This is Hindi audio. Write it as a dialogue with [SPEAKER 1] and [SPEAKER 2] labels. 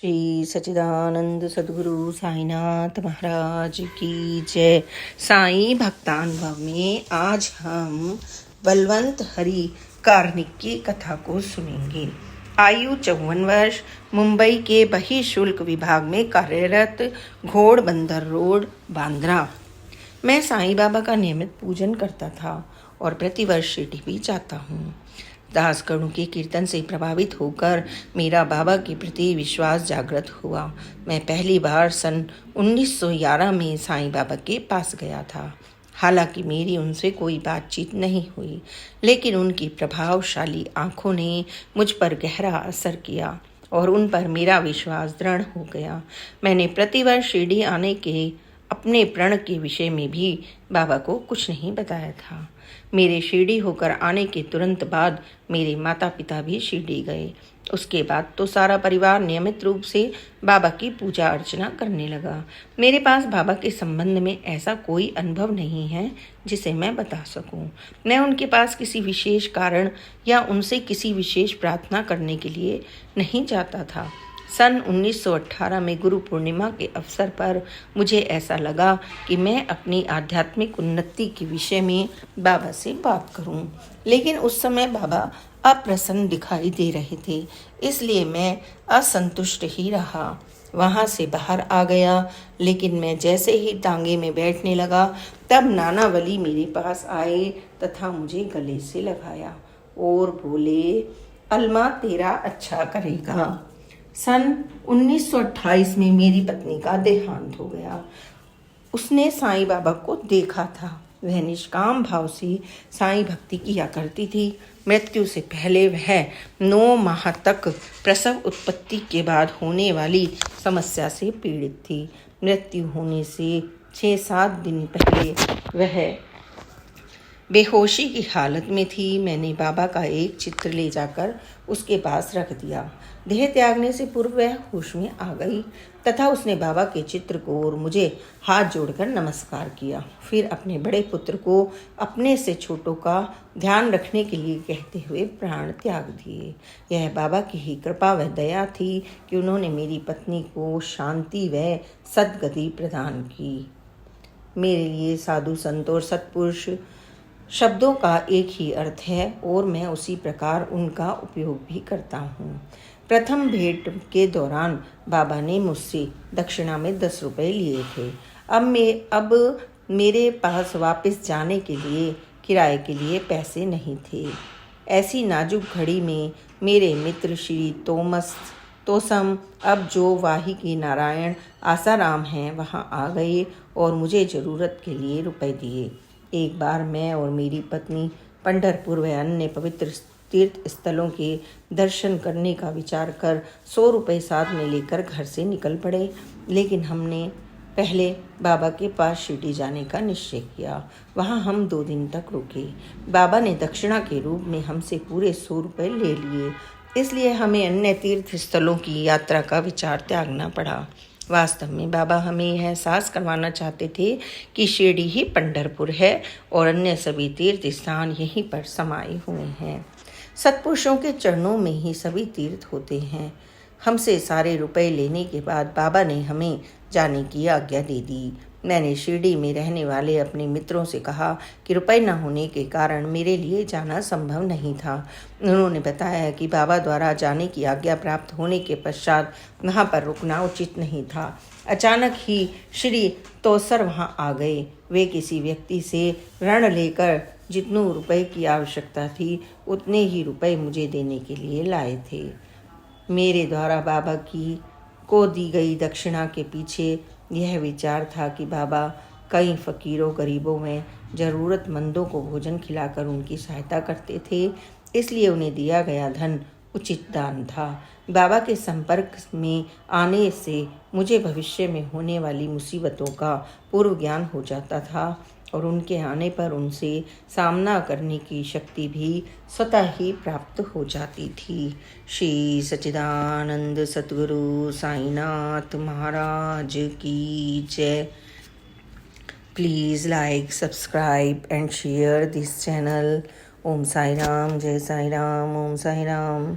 [SPEAKER 1] श्री सच्चिदानंद सद्गुरु साईनाथ महाराज की जय। साईं भक्तानुभव में आज हम बलवंत हरि कार्निक की कथा को सुनेंगे। आयु 54 वर्ष, मुंबई के बहिशुल्क विभाग में कार्यरत, घोड़बंदर रोड, बांद्रा। मैं साईं बाबा का नियमित पूजन करता था और प्रतिवर्ष शिरडी भी जाता हूँ। दासगणों के कीर्तन से प्रभावित होकर मेरा बाबा के प्रति विश्वास जागृत हुआ। मैं पहली बार सन 1911 में साईं बाबा के पास गया था। हालांकि मेरी उनसे कोई बातचीत नहीं हुई, लेकिन उनकी प्रभावशाली आंखों ने मुझ पर गहरा असर किया और उन पर मेरा विश्वास दृढ़ हो गया। मैंने प्रतिवर्ष शिरडी आने के अपने प्रण के विषय में भी बाबा को कुछ नहीं बताया था। मेरे शिरडी होकर आने के तुरंत बाद मेरे माता पिता भी शिरडी गए। उसके बाद तो सारा परिवार नियमित रूप से बाबा की पूजा अर्चना करने लगा। मेरे पास बाबा के संबंध में ऐसा कोई अनुभव नहीं है जिसे मैं बता सकूं। मैं उनके पास किसी विशेष कारण या उनसे किसी विशेष प्रार्थना करने के लिए नहीं जाता था। सन 1918 में गुरु पूर्णिमा के अवसर पर मुझे ऐसा लगा कि मैं अपनी आध्यात्मिक उन्नति के विषय में बाबा से बात करूं, लेकिन उस समय बाबा अप्रसन्न दिखाई दे रहे थे, इसलिए मैं असंतुष्ट ही रहा। वहां से बाहर आ गया, लेकिन मैं जैसे ही टांगे में बैठने लगा तब नाना वली मेरे पास आए तथा मुझे गले से लगाया और बोले, अल्मा तेरा अच्छा करेगा। सन 1928 में मेरी पत्नी का देहांत हो गया। उसने साईं बाबा को देखा था। वह निष्काम भाव से साईं भक्ति किया करती थी। मृत्यु से पहले वह 9 माह तक प्रसव उत्पत्ति के बाद होने वाली समस्या से पीड़ित थी। मृत्यु होने से 6-7 दिन पहले वह बेहोशी की हालत में थी। मैंने बाबा का एक चित्र ले जाकर उसके पास रख दिया। देह त्यागने से पूर्व वह होश में आ गई तथा उसने बाबा के चित्र को और मुझे हाथ जोड़कर नमस्कार किया। फिर अपने बड़े पुत्र को अपने से छोटों का ध्यान रखने के लिए कहते हुए प्राण त्याग दिए। यह बाबा की ही कृपा व दया थी कि उन्होंने मेरी पत्नी को शांति व सद्गति प्रदान की। मेरे लिए साधु संत और सत्पुरुष शब्दों का एक ही अर्थ है और मैं उसी प्रकार उनका उपयोग भी करता हूँ। प्रथम भेंट के दौरान बाबा ने मुझसे दक्षिणा में 10 रुपये लिए थे। अब मेरे पास वापस जाने के लिए किराए के लिए पैसे नहीं थे। ऐसी नाजुक घड़ी में मेरे मित्र श्री तोसम, अब जो वाही की नारायण आसाराम हैं, वहाँ आ गए और मुझे ज़रूरत के लिए रुपए दिए। एक बार मैं और मेरी पत्नी पंढरपुर व अन्य पवित्र तीर्थ स्थलों के दर्शन करने का विचार कर 100 रुपये साथ में लेकर घर से निकल पड़े, लेकिन हमने पहले बाबा के पास शिरडी जाने का निश्चय किया। वहाँ हम 2 दिन तक रुके। बाबा ने दक्षिणा के रूप में हमसे पूरे 100 रुपये ले लिए, इसलिए हमें अन्य तीर्थ स्थलों की यात्रा का विचार त्यागना पड़ा। वास्तव में बाबा हमें यह एहसास करवाना चाहते थे कि शिरडी ही पंढरपुर है और अन्य सभी तीर्थ स्थान यहीं पर समाये हुए हैं। सत्पुरुषों के चरणों में ही सभी तीर्थ होते हैं। हमसे सारे रुपए लेने के बाद बाबा ने हमें जाने की आज्ञा दे दी। मैंने शिरडी में रहने वाले अपने मित्रों से कहा कि रुपए न होने के कारण मेरे लिए जाना संभव नहीं था। उन्होंने बताया कि बाबा द्वारा जाने की आज्ञा प्राप्त होने के पश्चात वहाँ पर रुकना उचित नहीं था। अचानक ही श्री तोसर वहाँ आ गए। वे किसी व्यक्ति से ऋण लेकर जितने रुपए की आवश्यकता थी उतने ही रुपए मुझे देने के लिए लाए थे। मेरे द्वारा बाबा को दी गई दक्षिणा के पीछे यह विचार था कि बाबा कई फकीरों, गरीबों में ज़रूरतमंदों को भोजन खिलाकर उनकी सहायता करते थे, इसलिए उन्हें दिया गया धन उचित दान था। बाबा के संपर्क में आने से मुझे भविष्य में होने वाली मुसीबतों का पूर्व ज्ञान हो जाता था और उनके आने पर उनसे सामना करने की शक्ति भी स्वतः ही प्राप्त हो जाती थी। श्री सच्चिदानंद सद्गुरु साईनाथ महाराज की जय। Please like, subscribe and share this channel. Om Sai Ram, जय साई राम, ओम साई राम।